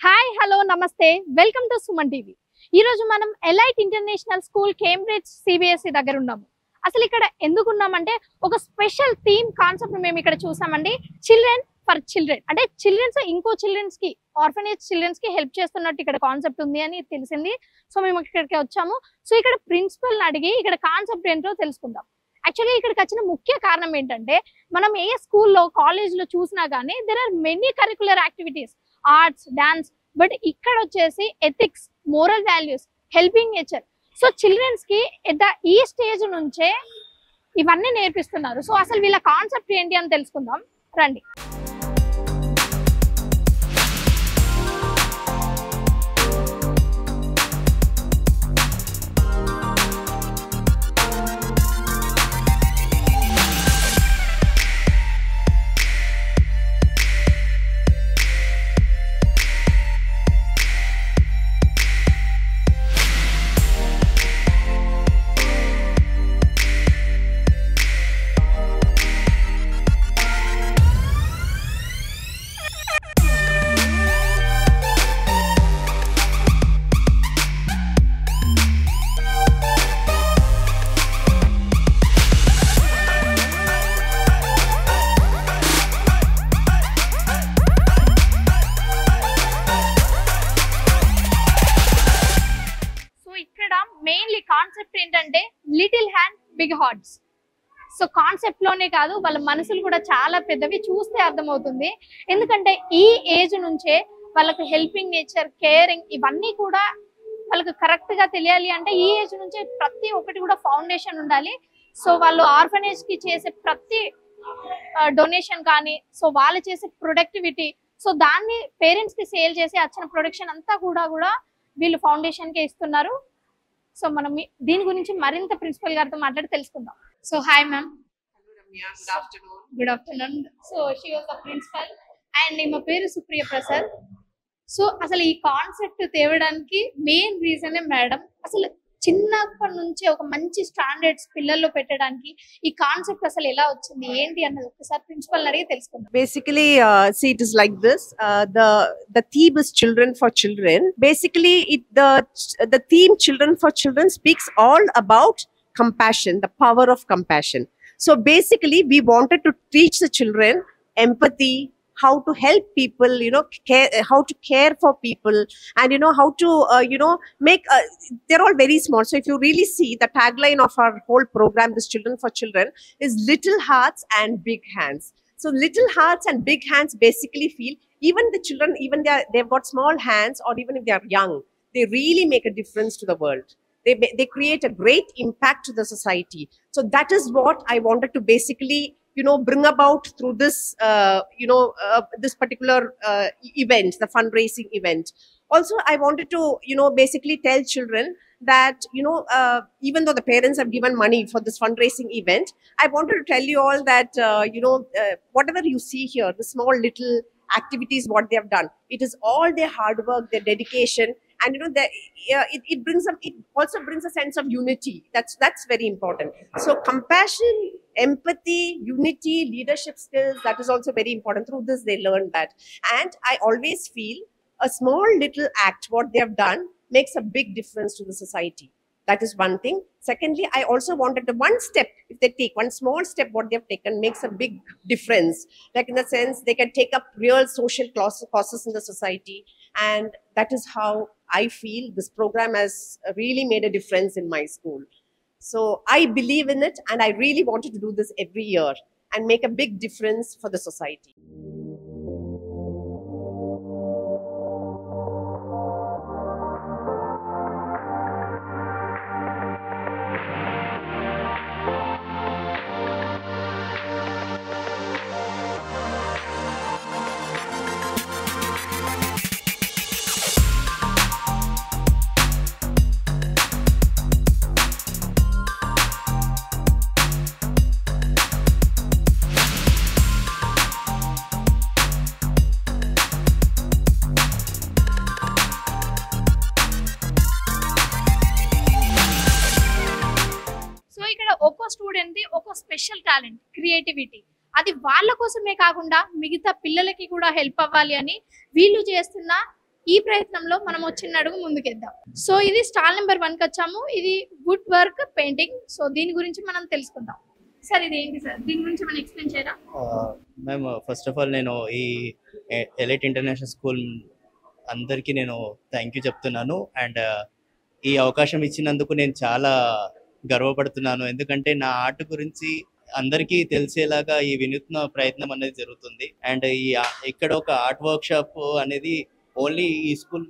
Hi hello నమస్తే welcome to Suman TV. ఈ రోజు మనం elite international school Cambridge CBSE దగ్గర ఉన్నాము. అసలు ఇక్కడ ఎందుకు ఉన్నామంటే ఒక స్పెషల్ థీమ్ కాన్సెప్ట్ మేము ఇక్కడ చూసామండి. చిల్డ్రన్ ఫర్ చిల్డ్రన్ అంటే చిల్డ్రన్స్ ఇంకో చిల్డ్రన్స్ కి ఆర్ఫనేజ్ చిల్డ్రన్స్ కి హెల్ప్ చేస్తున్నట్టు ఇక్కడ కాన్సెప్ట్ ఉంది అని తెలిసింది. సో మేము ఇక్కడికి వచ్చాము. సో ఇక్కడ ప్రిన్సిపల్ అడిగి ఇక్కడ కాన్సెప్ట్ ఏంటో తెలుసుకుందాం. యాక్చువల్లీ ఇక్కడికి వచ్చిన ముఖ్య కారణం ఏంటంటే మనం ఏ స్కూల్లో కాలేజ్లో చూసినా కానీ there are many curricular activities, arts, dance, but ఇక్కడ వచ్చేసి ethics, moral values, helping nature. So childrens కి ఈ స్టేజ్ నుంచే ఇవన్నీ నేర్పిస్తున్నారు. సో అసలు వీళ్ళ కాన్సెప్ట్ ఏంటి అని తెలుసుకుందాం రండి. మెయిన్లీ కాన్సెప్ట్ ఏంటంటే little hand big hearts. So concept లోనే కాదు వాళ్ళ మనసులు కూడా చాలా పెద్దవి, చూస్తే అర్థమవుతుంది. ఎందుకంటే ఈ ఏజ్ నుంచే వాళ్ళకి హెల్పింగ్ నేచర్, కేరింగ్ ఇవన్నీ కూడా వాళ్ళకి కరెక్ట్ గా తెలియాలి. అంటే ఈ ఏజ్ నుంచే ప్రతి ఒక్కటి కూడా ఫౌండేషన్ ఉండాలి. సో వాళ్ళు ఆర్ఫనేజ్ కి చేసే ప్రతి డొనేషన్ కానీ, సో వాళ్ళు చేసే ప్రొడక్టివిటీ, సో దాన్ని పేరెంట్స్ కి సేల్ చేసి వచ్చిన ప్రొడక్షన్ అంతా కూడా వీళ్ళు ఫౌండేషన్ కి ఇస్తున్నారు. సో మనం దీని గురించి మరింత ప్రిన్సిపల్ గారితో మాట్లాడి తెలుసుకుందాం. So hi ma'am. Good afternoon. So she was the principal and మా పేరు సుప్రియ ప్రసాద్. సో అసలు ఈ కాన్సెప్ట్ తేవడానికి మెయిన్ రీజనే మేడం. అసలు చిన్నప్పటి నుంచి ఒక మంచి స్టాండర్డ్స్ పిల్లల్లో పెట్టడానికి ఈ కాన్సెప్ట్ అసలు ఎలా వచ్చింది ఏంటి అన్నది ఒకసారి ప్రిన్సిపల్ అడిగి తెలుసుకుందాం. Basically, see, it is like this. The theme is children for children. Basically, the theme children for children speaks all about compassion, the power of compassion. So basically, we wanted to teach the children empathy, how to help people, how to care for people, and how to make they're all very small. So if you really see, the tagline of our whole program, this children for children, is little hearts and big hands. So little hearts and big hands basically feel even the children, even they've got small hands, or even if they are young, they really make a difference to the world. They create a great impact to the society. So that is what I wanted to basically bring about through this this particular event, the fundraising event. Also, I wanted to basically tell children that even though the parents have given money for this fundraising event, I wanted to tell you all that whatever you see here, the small little activities what they have done, it is all their hard work, their dedication, and it also brings a sense of unity. That's very important. So compassion, empathy, unity, leadership skills, that is also very important. Through this they learn that, and I always feel a small little act what they have done makes a big difference to the society. That is one thing. Secondly, I also wanted the one step, if they take one small step what they've taken makes a big difference. Like in the sense they can take up real social causes in the society, and that is how I feel this program has really made a difference in my school. So I believe in it, and I really wanted to do this every year and make a big difference for the society. ఒక్కో student the ఒక్కో special talent, creativity, అది వాళ్ళ కోసమే కాకుండా మిగతా పిల్లలకి కూడా help అవ్వాలి అని వీళ్ళు చేస్తున్న ఈ ప్రయత్నంలో మనం వచ్చిన అడుగు ముందుకేద్దాం. సో ఇది స్టాల్ నెంబర్ 1 కి వచ్చాము. ఇది వుడ్ వర్క్ పెయింటింగ్. సో దీని గురించి మనం తెలుసుకుందాం. సార్ ఇది ఏంటి సార్, దీని గురించి మనం ఎక్స్ప్లెయిన్ చేయరా? మ్యామ్, ఫస్ట్ ఆఫ్ ఆల్ నేను ఈ ఎలైట్ ఇంటర్నేషనల్ స్కూల్ అందరికీ నేను థ్యాంక్ యూ చెప్తున్నాను. అండ్ ఈ అవకాశం ఇచ్చినందుకు నేను చాలా గర్వపడుతున్నాను. ఎందుకంటే నా ఆర్ట్ గురించి అందరికీ తెలిసేలాగా ఈ వినూత్న ప్రయత్నం అనేది జరుగుతుంది. అండ్ ఇక్కడ ఒక ఆర్ట్ వర్క్ షాప్ అనేది ఓన్లీ ఈ స్కూల్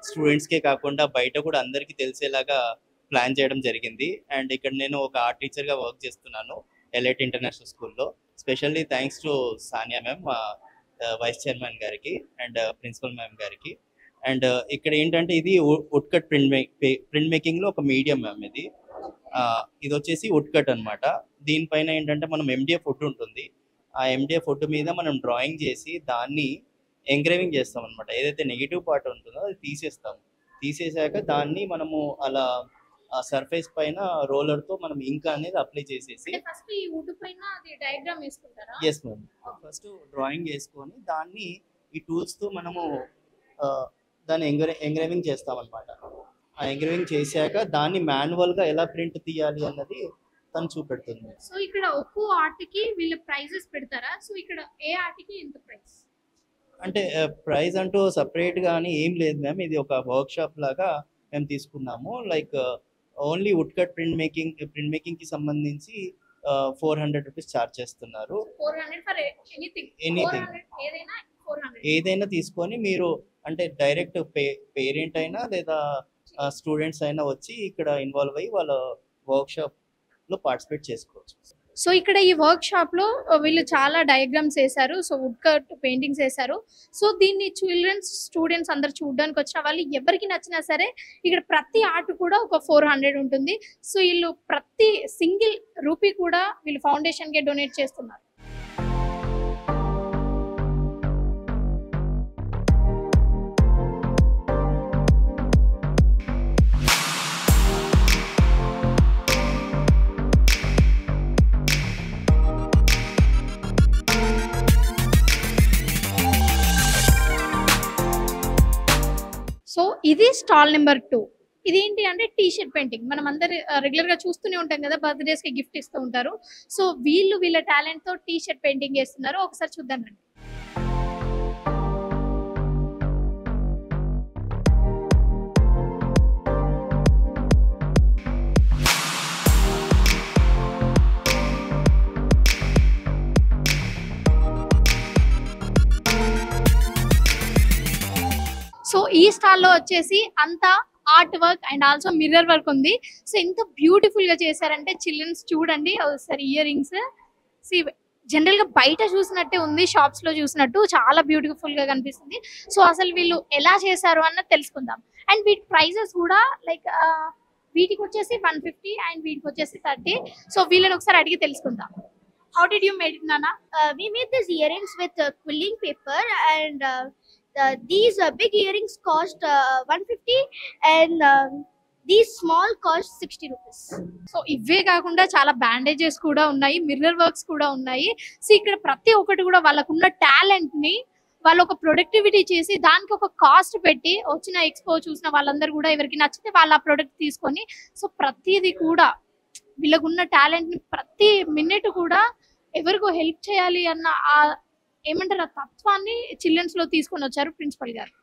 స్టూడెంట్స్కే కాకుండా బయట కూడా అందరికీ తెలిసేలాగా ప్లాన్ చేయడం జరిగింది. అండ్ ఇక్కడ నేను ఒక ఆర్ట్ టీచర్గా వర్క్ చేస్తున్నాను ఎలైట్ ఇంటర్నేషనల్ స్కూల్లో. Specially thanks to Sania ma'am, vice chairman గారికి అండ్ ప్రిన్సిపల్ మ్యామ్ గారికి. అండ్ ఇక్కడ ఏంటంటే ఇది వుడ్ కట్ ప్రింట్ మేకింగ్లో ఒక మీడియం మ్యామ్. ఇది వచ్చేసి వుడ్ కట్ అనమాట. దీనిపైన ఏంటంటే మనం ఎండిఎఫ్ వుడ్ ఉంటుంది. ఆ ఎండిఎఫ్ వుడ్ మీద మనం డ్రాయింగ్ చేసి దాన్ని ఎంగ్రేవింగ్ చేస్తాం అనమాట. ఏదైతే నెగిటివ్ పార్ట్ ఉంటుందో అది తీసేసాక దాన్ని మనము అలా ఆ సర్ఫేస్ పైన రోలర్ తో మనం ఇంక్ అనేది అప్లై చేసేసి ఫస్ట్ ఈ వుడ్ పైన అది డయాగ్రామ్ వేసుకుంటారా? Yes ma'am. ఫస్ట్ డ్రాయింగ్ వేసుకొని దాన్ని ఈ టూల్స్ తో మనము దాన్ని ఎంగ్రేవింగ్ చేస్తాం అనమాట. ఆ ఎంగ్రేవింగ్ చేశాక దాన్ని మాన్యువల్ గా ఎలా ప్రింట్ తీయాలి అన్నది తను చూపెడుతుంది. సో ఇక్కడ ఒక్కో ఆర్ట్ కి వీళ్ళ ప్రైజెస్ పెడతారా? సో ఇక్కడ ఏ ఆర్ట్ కి ఎంత ప్రైస్? అంటే ప్రైస్ అంటూ సపరేట్ గా అని ఏం లేదు మ్యామ్. ఇది ఒక వర్క్ షాప్ లాగా మేము తీసుకున్నాము. Like only wood cut print making కి సంబంధించి 400 రూపీస్ ఛార్జ్ చేస్తున్నారు. 400 ఫర్ ఎనీథింగ్. ఏదైనా తీసుకొని మీరు అంటే డైరెక్ట్ పేరెంట్ అయినా లేదా స్టూడెంట్స్ అయినా వచ్చి ఇక్కడ ఇన్వాల్వ్ అయ్యి వాళ్ళ వర్క్ షాప్ లో పార్టిసిపేట్ చేసుకోవచ్చు. సో ఇక్కడ ఈ వర్క్ షాప్ లో వీళ్ళు చాలా డయాగ్రామ్స్ వేశారు. సో వుడ్ కట్ పెయింటింగ్స్ వేశారు. సో దీన్ని స్టూడెంట్స్ అందరు చూడడానికి వచ్చిన వాళ్ళు ఎవరికి నచ్చినా సరే ఇక్కడ ప్రతి ఆర్ట్ కూడా ఒక 400 ఉంటుంది. సో వీళ్ళు ప్రతి సింగిల్ రూపీ కూడా వీళ్ళు ఫౌండేషన్ కి డొనేట్ చేస్తున్నారు. సో ఇది స్టాల్ నెంబర్ 2. ఇదేంటి అంటే టీ షర్ట్ పెయింటింగ్. మనం అందరు రెగ్యులర్ గా చూస్తూనే ఉంటాం కదా, బర్త్డేస్ కి గిఫ్ట్ ఇస్తూ ఉంటారు. సో వీళ్ళు వీళ్ళ టాలెంట్ తో టీ షర్ట్ పెయింటింగ్ చేస్తున్నారు. ఒకసారి చూద్దాం రండి. సో ఈ స్టాల్లో వచ్చేసి అంతా art work and also mirror work ఉంది. సో ఎంత బ్యూటిఫుల్ గా చేశారంటే చిల్డ్రన్స్ చూడండి. ఒకసారి ఇయర్ రింగ్స్ జనరల్ గా బయట చూసినట్టే ఉంది, షాప్స్ లో చూసినట్టు చాలా బ్యూటిఫుల్ గా కనిపిస్తుంది. సో అసలు వీళ్ళు ఎలా చేశారు అన్నది తెలుసుకుందాం. అండ్ వీటి ప్రైజెస్ కూడా లైక్ వీటికి వచ్చేసి 150 అండ్ వీటికి వచ్చేసి 30. సో వీళ్ళని ఒకసారి అడిగి తెలుసుకుందాం. How did you made it, Nana? We made these earrings with quilling paper, and these big earrings cost 150, and these small cost 60 rupees. So ఇవే కాకుండా చాలా బ్యాండేజెస్ కూడా ఉన్నాయి, మిర్రర్ వర్క్స్ కూడా ఉన్నాయి. సో ఇక్కడ ప్రతి ఒక్కటి కూడా వాళ్ళకున్న టాలెంట్ ని వాళ్ళు ఒక ప్రొడక్టివిటీ చేసి దానికి ఒక కాస్ట్ పెట్టి వచ్చిన ఎక్స్పో చూసిన వాళ్ళందరూ కూడా ఎవరికి నచ్చితే వాళ్ళు ఆ ప్రొడక్ట్ తీసుకొని సో ప్రతిదీ కూడా వీళ్ళకున్న టాలెంట్ ని ప్రతి మినిట్ కూడా ఎవరికో హెల్ప్ చేయాలి అన్న ఆ ఏమంటారు ఆ తత్వాన్ని చిల్డ్రన్స్ లో తీసుకొని వచ్చారు ప్రిన్సిపల్ గారు.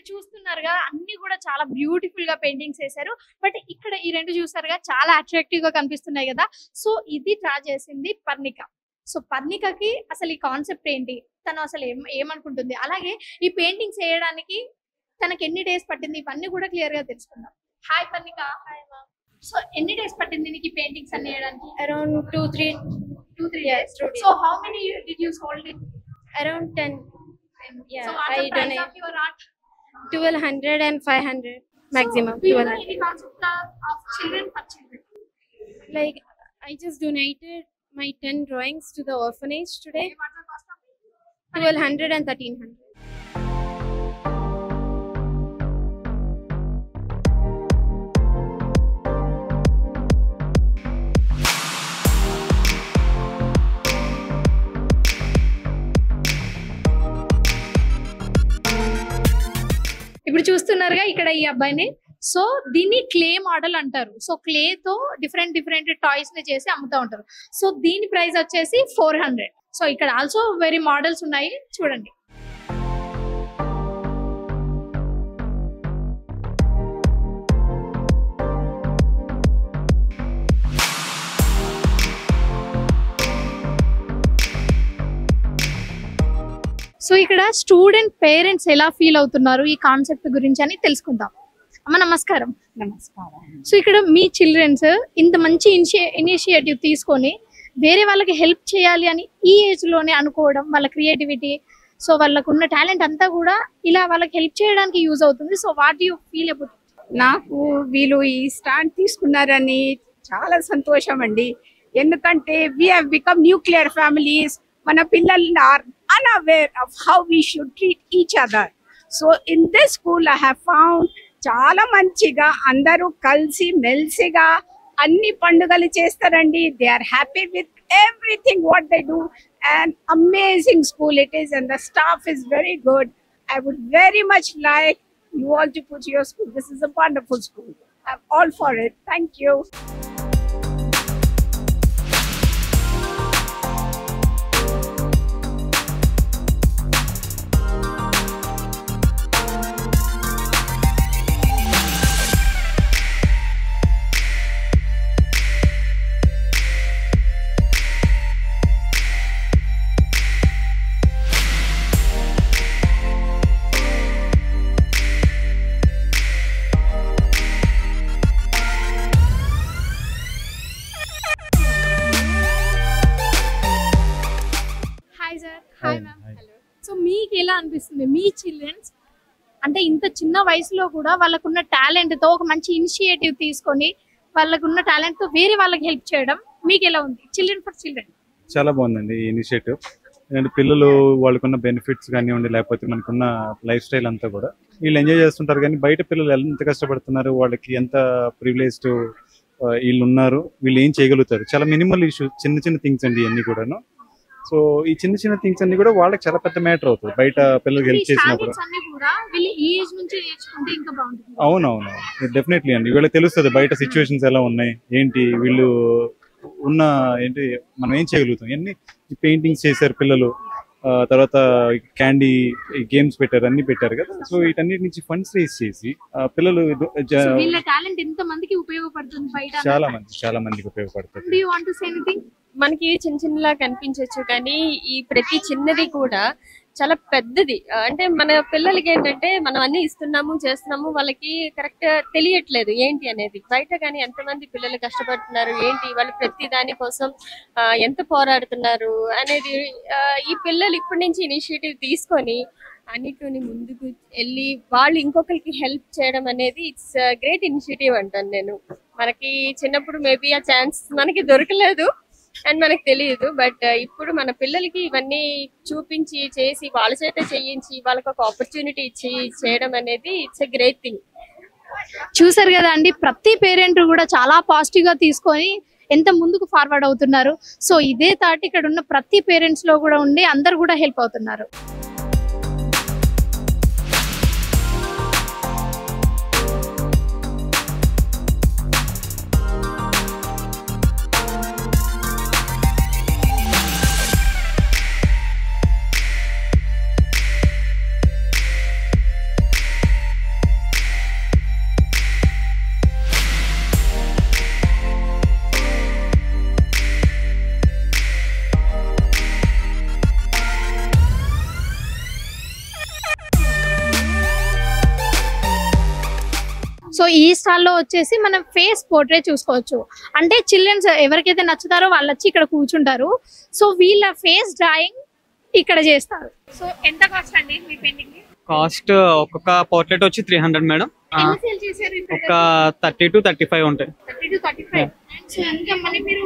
చూస్తున్నారుగా అన్ని కూడా చాలా బ్యూటిఫుల్ గా పెయింటింగ్స్ వేశారు. బట్ ఇక్కడ ఈ రెండు చూసారుగా చాలా అట్రాక్టివ్ గా కనిపిస్తున్నాయి కదా. సో ఇది డ్రా చేసింది పర్ణిక. సో పర్ణికకి అసలు ఈ కాన్సెప్ట్ ఏంటి, తను అసలు ఏమనుకుంటుంది, అలాగే ఈ పెయింటింగ్స్ వేయడానికి తనకి ఎన్ని డేస్ పట్టింది, ఇవన్నీ కూడా క్లియర్ గా తెలుసుకుందాం. Hi Parnika. Hi ma'am. So ఎన్ని డేస్ పట్టింది నీకు ఈ పెయింటింగ్స్ అన్ని వేయడానికి? Around 2-3 days. So how many did you sold it? Around 10. Yeah, So what's I the price donate of your art? 1200 and 500 maximum. So, do you know 1200. any concept of children for children? Like I just donated my 10 drawings to the orphanage today. Okay, what's the cost of it? 1200 and 1300. ఇప్పుడు చూస్తున్నారుగా ఇక్కడ ఈ అబ్బాయిని. So దీన్ని clay model అంటారు. So clay తో different different toys ని చేసి అమ్ముతూ ఉంటారు. సో దీని ప్రైస్ వచ్చేసి 400. సో ఇక్కడ ఆల్సో వెరీ మోడల్స్ ఉన్నాయి, చూడండి. సో ఇక్కడ స్టూడెంట్ పేరెంట్స్ ఎలా ఫీల్ అవుతున్నారు ఈ కాన్సెప్ట్ గురించి అని తెలుసుకుందాం. అమ్మ నమస్కారం. నమస్కారం. సో ఇక్కడ మీ చిల్డ్రన్స్ ఇంత మంచి ఇనిషియేటివ్ తీసుకొని వేరే వాళ్ళకి హెల్ప్ చేయాలి అని ఈ ఏజ్ లోనే అనుకోవడం, వాళ్ళ క్రియేటివిటీ, సో వాళ్ళకు ఉన్న టాలెంట్ అంతా కూడా ఇలా వాళ్ళకి హెల్ప్ చేయడానికి యూజ్ అవుతుంది. So what you feel about? నాకు వీళ్ళు ఈ స్టాండ్ తీసుకున్నారని చాలా సంతోషం అండి. ఎందుకంటే we have become nuclear families. మన పిల్లలు are unaware of how we should treat each other. So in this school I have found చాలా మంచిగా అందరూ కలిసి మెలిసిగా అన్ని పండుగలు చేస్తారండి. They are happy with everything what they do. And amazing school it is and the staff is very good. I would very much like you all to put your school. This is a wonderful school. I'm all for it. Thank you. Hi sir. Hi ma'am. Hello. So మీకు ఎలా అనిపిస్తుంది మీ children's అంటే ఇంత చిన్న వయసులో కూడా వాళ్ళకున్న talent తో ఒక మంచి ఇనిషియేటివ్ తీసుకొని వాళ్ళకున్న టాలెంట్ తో వేరే వాళ్ళకి హెల్ప్ చేయడం మీకు ఎలా ఉంది? చిల్డ్రన్ ఫర్ చిల్డ్రన్ చాలా బాగుందండి ఈ ఇనిషియేటివ్. ఎందుకంటే పిల్లలు వాళ్ళకున్న బెనిఫిట్స్ కానివ్వండి, లేకపోతే మనకున్న లైఫ్ స్టైల్ అంతా కూడా వీళ్ళు ఎంజాయ్ చేస్తుంటారు. కానీ బయట పిల్లలు ఎంత కష్టపడుతున్నారు, వాళ్ళకి ఎంత ప్రివిలేజ్డ్ వీళ్ళు ఉన్నారు, వీళ్ళు ఏం చేయగలుగుతారు. చాలా మినిమల్ ఇష్యూ, చిన్న చిన్న థింగ్స్ అండి ఇవన్నీ కూడాను. సో ఈ చిన్న చిన్న థింగ్స్ అన్ని కూడా వాళ్ళకి చాలా పెద్ద మ్యాటర్ అవుతుంది బయట పిల్లలకి హెల్ప్ చేసినప్పుడు. అవునవును, డెఫినెట్లీ అండి. వీళ్ళకి తెలుస్తుంది బయట సిచ్యువేషన్స్ ఎలా ఉన్నాయి, ఏంటి వీళ్ళు ఉన్న ఏంటి మనం ఏం చేయగలుగుతాం. ఇవన్నీ పెయింటింగ్స్ చేశారు పిల్లలు, తర్వాత క్యాండీ గేమ్స్ పెట్టారు, అన్ని పెట్టారు కదా. సో వీటన్నిటి నుంచి ఫండ్స్ రేస్ చేసి పిల్లలు చాలా మందికి ఉపయోగపడుతుంది. మనకి చిన్న చిన్నలా కనిపించవచ్చు, కానీ ఈ ప్రతి చిన్నది కూడా చాలా పెద్దది. అంటే మన పిల్లలకి ఏంటంటే మనం అన్ని ఇస్తున్నాము చేస్తున్నాము, వాళ్ళకి కరెక్ట్ తెలియట్లేదు ఏంటి అనేది. బయట కానీ ఎంతమంది పిల్లలు కష్టపడుతున్నారు, ఏంటి వాళ్ళు ప్రతి దాని కోసం ఎంత పోరాడుతున్నారు అనేది ఈ పిల్లలు ఇప్పటి నుంచి ఇనిషియేటివ్ తీసుకొని అన్నిటిని ముందుకు వెళ్ళి వాళ్ళు ఇంకొకరికి హెల్ప్ చేయడం అనేది ఇట్స్ గ్రేట్ ఇనిషియేటివ్ అంటాను నేను. మనకి చిన్నప్పుడు మేబీ ఆ ఛాన్స్ మనకి దొరకలేదు అండ్ మనకు తెలియదు. బట్ ఇప్పుడు మన పిల్లలకి ఇవన్నీ చూపించి చేసి వాళ్ళ చేత చేయించి వాళ్ళకి ఒక ఆపర్చునిటీ ఇచ్చి చేయడం అనేది ఇట్స్ ఎ గ్రేట్ థింగ్. చూసారు కదా అండి, ప్రతి పేరెంట్ కూడా చాలా పాజిటివ్ గా తీసుకొని ఎంత ముందుకు ఫార్వర్డ్ అవుతున్నారు. సో ఇదే థాట్ ఇక్కడ ఉన్న ప్రతి పేరెంట్స్ లో కూడా ఉండి అందరు కూడా హెల్ప్ అవుతున్నారు. సో ఈ స్టాల్ లో వచ్చేసి మనం ఫేస్ పోర్ట్రేట్ చూసుకోవచ్చు. అంటే చిల్డ్రన్స్ ఎవరికైతే నచ్చుతారో వాళ్ళు వచ్చి ఇక్కడ కూర్చుంటారు. సో వీళ్ళ ఫేస్ డ్రాయింగ్ ఇక్కడ చేస్తారు. సో ఎంత కాస్ట్ అండి మీ పెయింటింగ్? కాస్ట్ ఒక్కొక్క పోర్ట్రేట్ వచ్చి 300 మేడం. ఒక 30 to 35 ఉంటాయి. 30 to 35. సో ఇంకా మనీ మీరు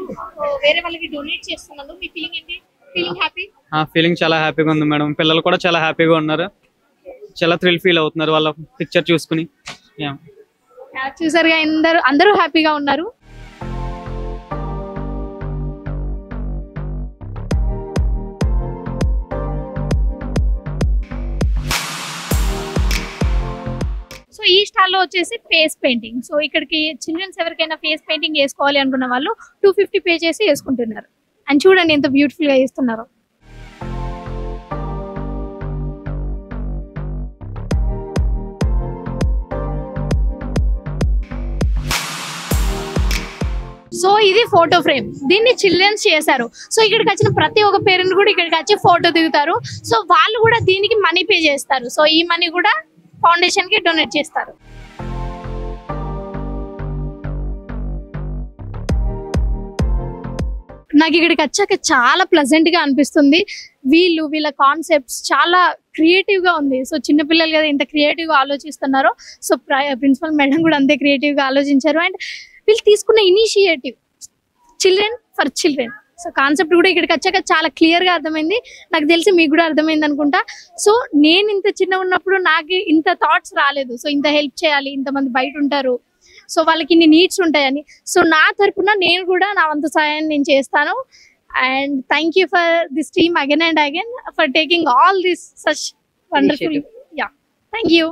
వేరే వాళ్ళకి డొనేట్ చేస్తున్నారు, మీ ఫీలింగ్ ఏంటి? Feeling happy? ఫీలింగ్ చాలా హ్యాపీగా ఉంది మేడం. పిల్లలు కూడా చాలా హ్యాపీగా ఉన్నారు, చాలా థ్రిల్ ఫీల్ అవుతున్నారు వాళ్ళ పిక్చర్ చూసుకుని. చూసారుగా అందరూ హ్యాపీగా ఉన్నారు. సో ఈ స్టాల్ లో వచ్చేసి ఫేస్ పెయింటింగ్. సో ఇక్కడికి చిల్డ్రన్స్ ఎవరికైనా ఫేస్ పెయింటింగ్ వేసుకోవాలి అనుకున్న వాళ్ళు 250 పే చేసి వేసుకుంటున్నారు. అండ్ చూడండి ఎంత బ్యూటిఫుల్ గా వేస్తున్నారో. సో ఇది ఫోటో ఫ్రేమ్, దీన్ని చిల్డ్రన్స్ చేశారు. సో ఇక్కడికి వచ్చిన ప్రతి ఒక్క పేరెంట్ కూడా ఇక్కడికి వచ్చి ఫోటో దిగుతారు. సో వాళ్ళు కూడా దీనికి మనీ పే చేస్తారు. సో ఈ మనీ కూడా ఫౌండేషన్ కి డొనేట్ చేస్తారు. నాకు ఇక్కడికి వచ్చాక చాలా ప్లెజెంట్ గా అనిపిస్తుంది. వీళ్ళ కాన్సెప్ట్స్ చాలా క్రియేటివ్ గా ఉంది. సో చిన్నపిల్లలు కదా ఇంత క్రియేటివ్ గా ఆలోచిస్తున్నారో, సో ప్రిన్సిపల్ మేడం కూడా అంతే క్రియేటివ్ గా ఆలోచించారు. అండ్ వీళ్ళు తీసుకున్న initiative children for children. So concept కూడా ఇక్కడికి వచ్చాక చాలా క్లియర్ గా అర్థమైంది. నాకు తెలిసి మీకు కూడా అర్థమైంది అనుకుంటా. సో నేను ఇంత చిన్న ఉన్నప్పుడు నాకు ఇంత థాట్స్ రాలేదు. సో ఇంత హెల్ప్ చేయాలి, ఇంతమంది బయట ఉంటారు, సో వాళ్ళకి ఇన్ని నీడ్స్ ఉంటాయని. సో నా తరపున నేను కూడా నా వంతు సహాయాన్ని నేను చేస్తాను. And thank you for this team again and again for taking all this such wonderful. Yeah, thank you.